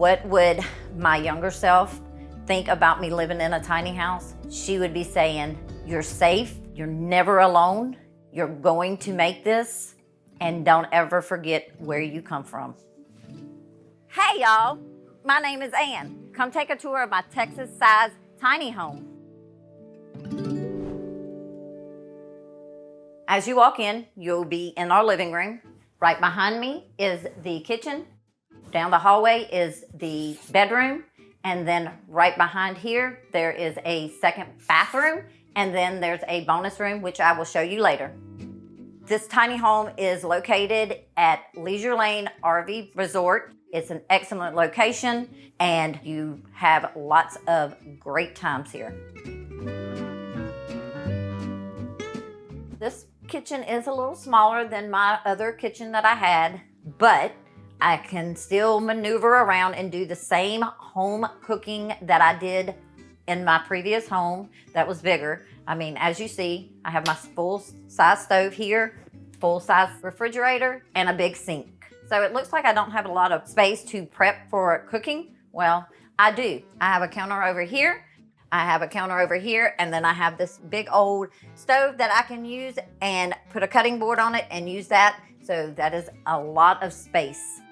What would my younger self think about me living in a tiny house? She would be saying, you're safe, you're never alone, you're going to make this, and don't ever forget where you come from. Hey y'all, my name is Ann. Come take a tour of my Texas-sized tiny home. As you walk in, you'll be in our living room. Right behind me is the kitchen. Down the hallway is the bedroom. And then right behind here, there is a second bathroom. And then there's a bonus room, which I will show you later. This tiny home is located at Leisure Lane RV Resort. It's an excellent location and you have lots of great times here. This kitchen is a little smaller than my other kitchen that I had, but I can still maneuver around and do the same home cooking that I did in my previous home that was bigger. I mean, as you see, I have my full-size stove here, full-size refrigerator, and a big sink. So it looks like I don't have a lot of space to prep for cooking. Well, I do. I have a counter over here. I have a counter over here, and then I have this big old stove that I can use and put a cutting board on it and use that. So that is a lot of space.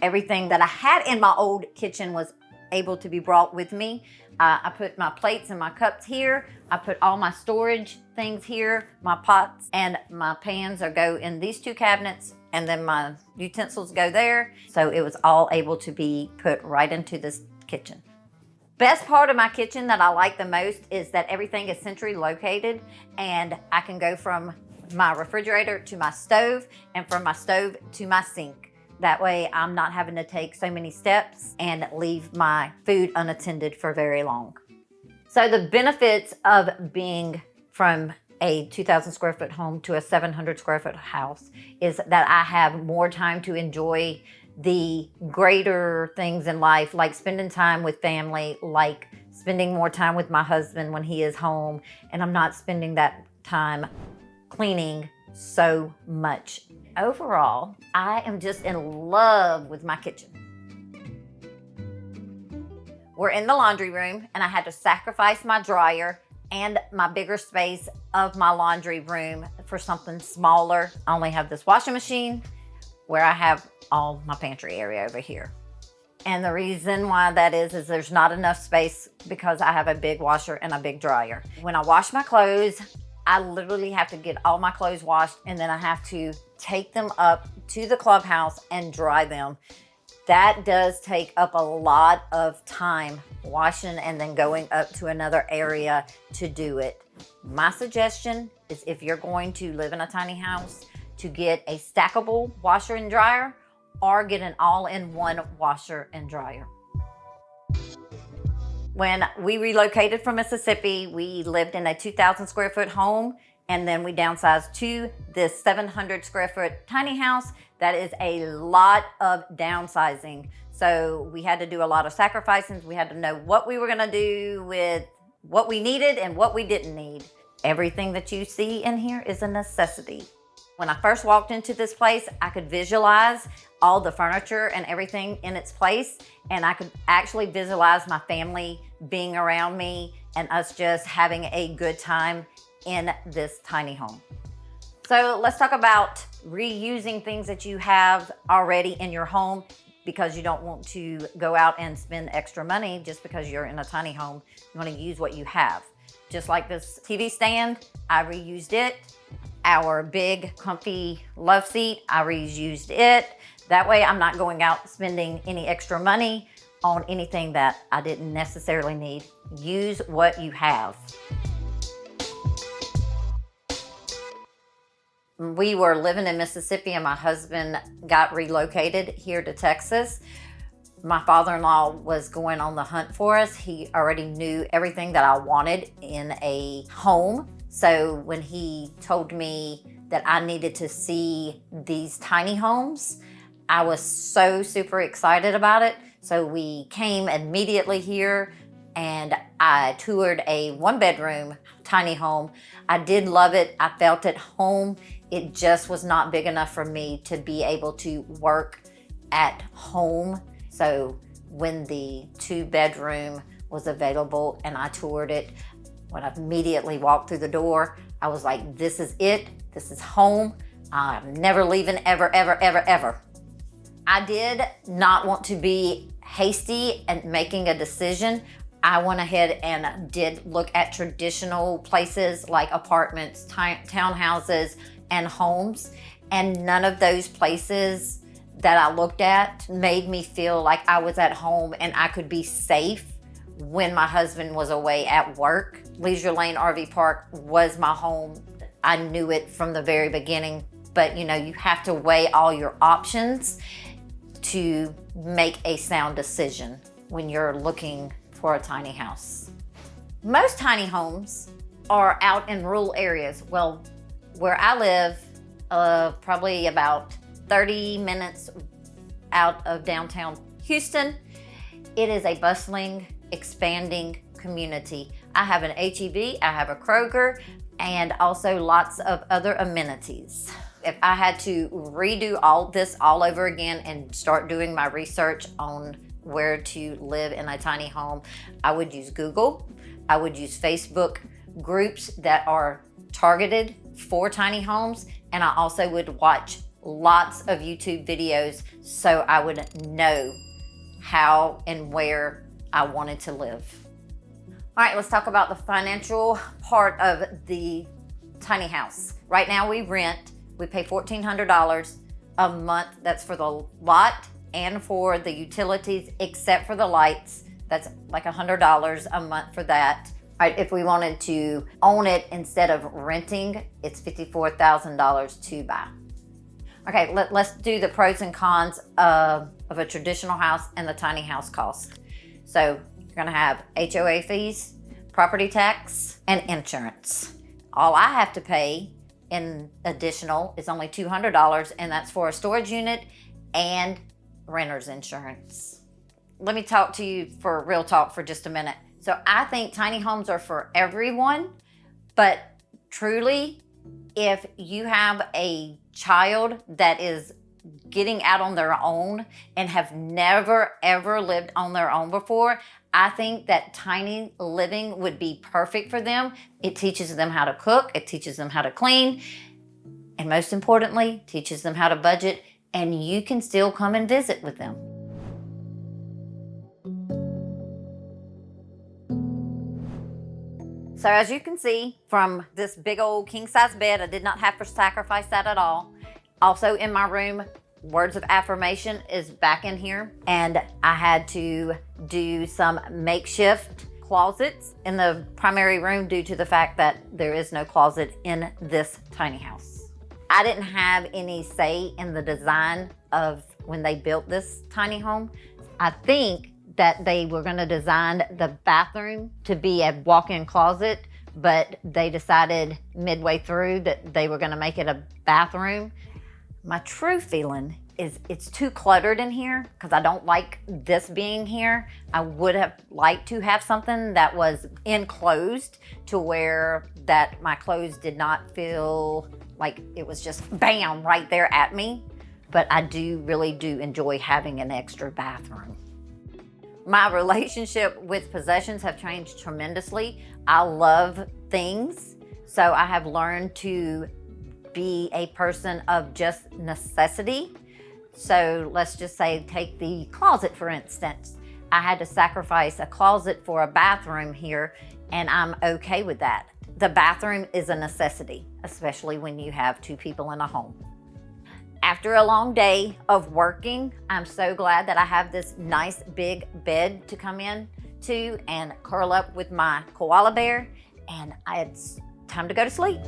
Everything that I had in my old kitchen was able to be brought with me. I put my plates and my cups here. I put all my storage things here. My pots and my pans go in these two cabinets, and then my utensils go there. So it was all able to be put right into this kitchen. Best part of my kitchen that I like the most is that everything is centrally located, and I can go from my refrigerator to my stove and from my stove to my sink. That way I'm not having to take so many steps and leave my food unattended for very long. So the benefits of being from a 2,000 square foot home to a 700 square foot house is that I have more time to enjoy the greater things in life, like spending time with family, like spending more time with my husband when he is home, and I'm not spending that time cleaning so much. Overall, I am just in love with my kitchen. We're in the laundry room, and I had to sacrifice my dryer and my bigger space of my laundry room for something smaller. I only have this washing machine where I have all my pantry area over here. And the reason why that is there's not enough space because I have a big washer and a big dryer. When I wash my clothes, I literally have to get all my clothes washed, and then I have to take them up to the clubhouse and dry them. That does take up a lot of time washing and then going up to another area to do it. My suggestion is, if you're going to live in a tiny house, to get a stackable washer and dryer or get an all-in-one washer and dryer. When we relocated from Mississippi, we lived in a 2,000 square foot home, and then we downsized to this 700 square foot tiny house. That is a lot of downsizing. So we had to do a lot of sacrifices. We had to know what we were gonna do with what we needed and what we didn't need. Everything that you see in here is a necessity. When I first walked into this place, I could visualize all the furniture and everything in its place, and I could actually visualize my family being around me and us just having a good time in this tiny home. So let's talk about reusing things that you have already in your home, because you don't want to go out and spend extra money just because you're in a tiny home. You want to use what you have. Just like this TV stand, I reused it. Our big comfy love seat, I reused it. That way I'm not going out spending any extra money on anything that I didn't necessarily need. Use what you have. We were living in Mississippi and my husband got relocated here to Texas. My father-in-law was going on the hunt for us. He already knew everything that I wanted in a home. So when he told me that I needed to see these tiny homes, I was so super excited about it. So we came immediately here and I toured a 1-bedroom tiny home. I did love it. I felt at home. It just was not big enough for me to be able to work at home. So when the 2-bedroom was available and I toured it. When I immediately walked through the door, I was like, this is it. This is home. I'm never leaving, ever, ever, ever, ever. I did not want to be hasty and making a decision. I went ahead and did look at traditional places like apartments, townhouses, and homes. And none of those places that I looked at made me feel like I was at home and I could be safe when my husband was away at work. Leisure Lane RV Park was my home. I knew it from the very beginning, but you have to weigh all your options to make a sound decision when you're looking for a tiny house. Most tiny homes are out in rural areas. Well, where I live, probably about 30 minutes out of downtown Houston, it is a bustling, expanding community. I have an H-E-B, I have a Kroger, and also lots of other amenities. If I had to redo all this all over again and start doing my research on where to live in a tiny home, I would use Google. I would use Facebook groups that are targeted for tiny homes, and I also would watch lots of YouTube videos so I would know how and where I wanted to live. All right, let's talk about the financial part of the tiny house. Right now we rent. We pay $1,400 a month. That's for the lot and for the utilities, except for the lights. That's like $100 a month for that. All right, if we wanted to own it instead of renting, it's $54,000 to buy. Okay, let's do the pros and cons of a traditional house and the tiny house cost. So you're gonna have HOA fees, property tax, and insurance. All I have to pay in additional is only $200, and that's for a storage unit and renter's insurance. Let me talk to you for real talk for just a minute. So I think tiny homes are for everyone, but truly, if you have a child that is getting out on their own and have never ever lived on their own before, I think that tiny living would be perfect for them. It teaches them how to cook, it teaches them how to clean, and most importantly, teaches them how to budget, and you can still come and visit with them. So as you can see from this big old king size bed, I did not have to sacrifice that at all. Also in my room, words of affirmation is back in here, and I had to do some makeshift closets in the primary room due to the fact that there is no closet in this tiny house. I didn't have any say in the design of when they built this tiny home. I think that they were gonna design the bathroom to be a walk-in closet, but they decided midway through that they were gonna make it a bathroom. My true feeling is it's too cluttered in here because I don't like this being here. I would have liked to have something that was enclosed to where that my clothes did not feel like it was just bam right there at me. But I really do enjoy having an extra bathroom. My relationship with possessions have changed tremendously. I love things, so I have learned to be a person of just necessity. So let's just say, take the closet for instance. I had to sacrifice a closet for a bathroom here, and I'm okay with that. The bathroom is a necessity, especially when you have 2 people in a home. After a long day of working, I'm so glad that I have this nice big bed to come in to and curl up with my koala bear, and it's time to go to sleep.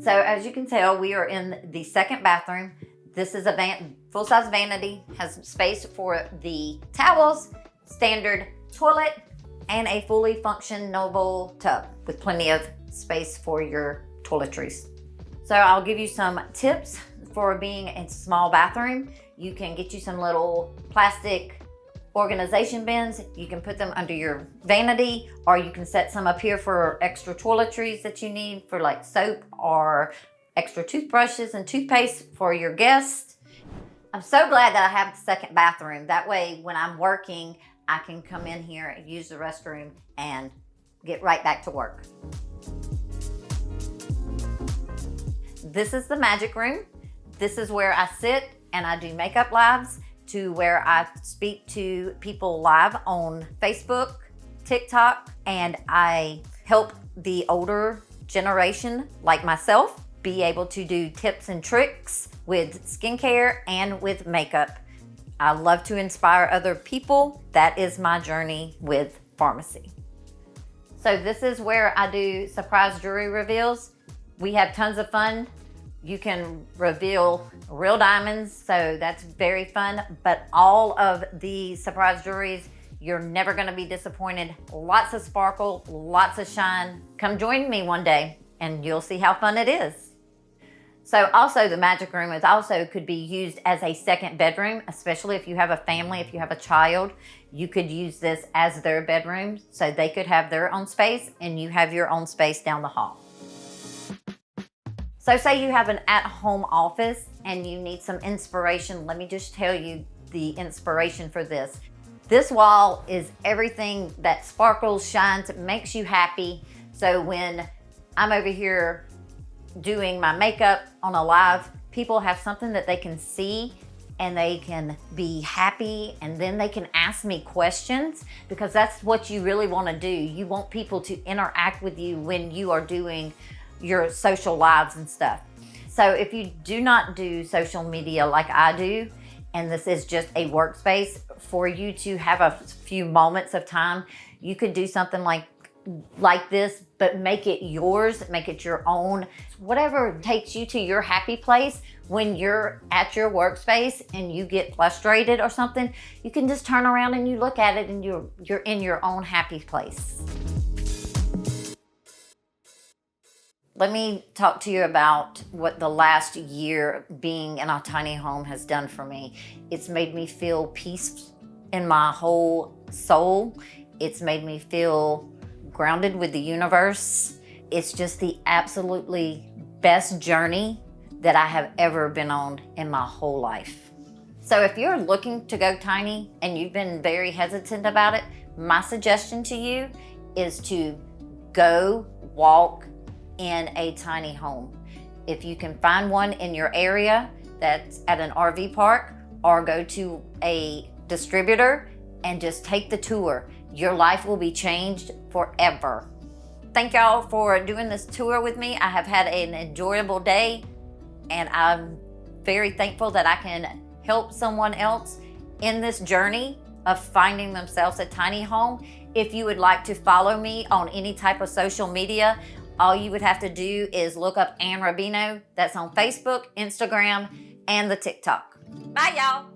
So as you can tell, we are in the second bathroom. This is a full-size vanity, has space for the towels, standard toilet, and a fully functionable tub with plenty of space for your toiletries. So I'll give you some tips for being a small bathroom. You can get you some little plastic organization bins. You can put them under your vanity, or you can set some up here for extra toiletries that you need for like soap or extra toothbrushes and toothpaste for your guests. I'm so glad that I have the second bathroom. That way, when I'm working, I can come in here and use the restroom and get right back to work. This is the magic room. This is where I sit and I do makeup lives, to where I speak to people live on Facebook, TikTok, and I help the older generation like myself be able to do tips and tricks with skincare and with makeup. I love to inspire other people. That is my journey with pharmacy. So this is where I do surprise jewelry reveals. We have tons of fun. You can reveal real diamonds, so that's very fun. But all of the surprise jewelries, you're never gonna be disappointed. Lots of sparkle, lots of shine. Come join me one day and you'll see how fun it is. So also the magic room could be used as a second bedroom, especially if you have a family, if you have a child, you could use this as their bedroom so they could have their own space and you have your own space down the hall. So say you have an at-home office and you need some inspiration. Let me just tell you the inspiration for this. This wall is everything that sparkles, shines, makes you happy. So when I'm over here doing my makeup on a live, people have something that they can see and they can be happy, and then they can ask me questions, because that's what you really want to do. You want people to interact with you when you are doing your social lives and stuff. So if you do not do social media like I do, and this is just a workspace for you to have a few moments of time, you could do something like this, but make it yours, make it your own. Whatever takes you to your happy place when you're at your workspace and you get frustrated or something, you can just turn around and you look at it and you're in your own happy place. Let me talk to you about what the last year being in a tiny home has done for me. It's made me feel peace in my whole soul. It's made me feel grounded with the universe. It's just the absolutely best journey that I have ever been on in my whole life. So if you're looking to go tiny and you've been very hesitant about it, my suggestion to you is to go walk in a tiny home. If you can find one in your area that's at an RV park, or go to a distributor and just take the tour. Your life will be changed forever. Thank y'all for doing this tour with me. I have had an enjoyable day, and I'm very thankful that I can help someone else in this journey of finding themselves a tiny home. If you would like to follow me on any type of social media, all you would have to do is look up Ann Rubino. That's on Facebook, Instagram, and the TikTok. Bye, y'all.